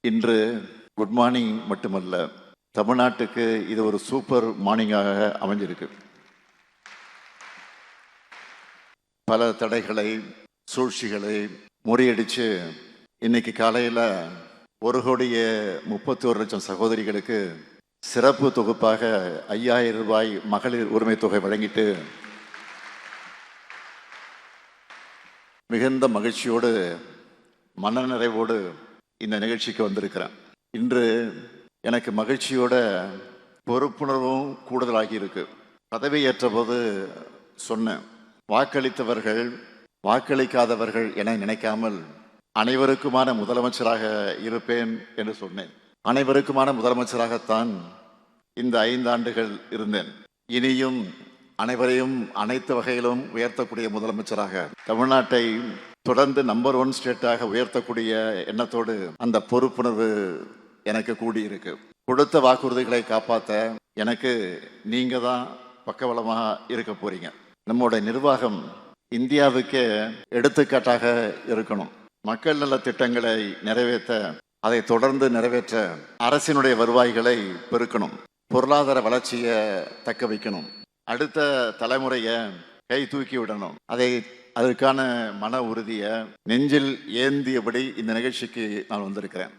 இன்று good morning மட்டுமல்ல, தமிழ்நாட்டுக்கு இது ஒரு சூப்பர் மார்னிங்காக அமைஞ்சிருக்கு. பல தடைகளை, சூழ்ச்சிகளை முறியடிச்சு இன்னைக்கு காலையில் 1,31,00,000 சகோதரிகளுக்கு சிறப்பு தொகுப்பாக 5,000 ரூபாய் மகளிர் உரிமை தொகை வழங்கிட்டு மிகுந்த மகிழ்ச்சியோடு, மனநிறைவோடு இந்த நிகழ்ச்சிக்கு வந்திருக்கிறேன். இன்று எனக்கு மகிழ்ச்சியோட பொறுப்புணர்வும் கூடுதலாகி இருக்கு. பதவியேற்ற போது சொன்னேன், வாக்களித்தவர்கள் வாக்களிக்காதவர்கள் என நினைக்காமல் அனைவருக்குமான முதலமைச்சராக இருப்பேன் என்று சொன்னேன். அனைவருக்குமான முதலமைச்சராகத்தான் இந்த 5 ஆண்டுகள் இருந்தேன். இனியும் அனைவரையும் அனைத்து வகையிலும் உயர்த்தக்கூடிய முதலமைச்சராக, தமிழ்நாட்டை தொடர்ந்து நம்பர் 1 ஸ்டேட்டாக உயர்த்தக்கூடிய எண்ணத்தோடு அந்த பொறுப்புணர்வு எனக்கு கூடியிருக்கு. கொடுத்த வாக்குறுதிகளை காப்பாற்ற எனக்கு நீங்க தான் பக்கபலமாக இருக்க போறீங்க. நம்முடைய நிர்வாகம் இந்தியாவுக்கே எடுத்துக்காட்டாக இருக்கணும். மக்கள் நல திட்டங்களை நிறைவேற்ற, அதை தொடர்ந்து நிறைவேற்ற அரசினுடைய வருவாய்களை பெருக்கணும், பொருளாதார வளர்ச்சியை தக்க வைக்கணும், அடுத்த தலைமுறையை கை தூக்கி விடணும். அதற்கான மன உறுதியை நெஞ்சில் ஏந்தியபடி இந்த நிகழ்ச்சிக்கு நான் வந்திருக்கிறேன்.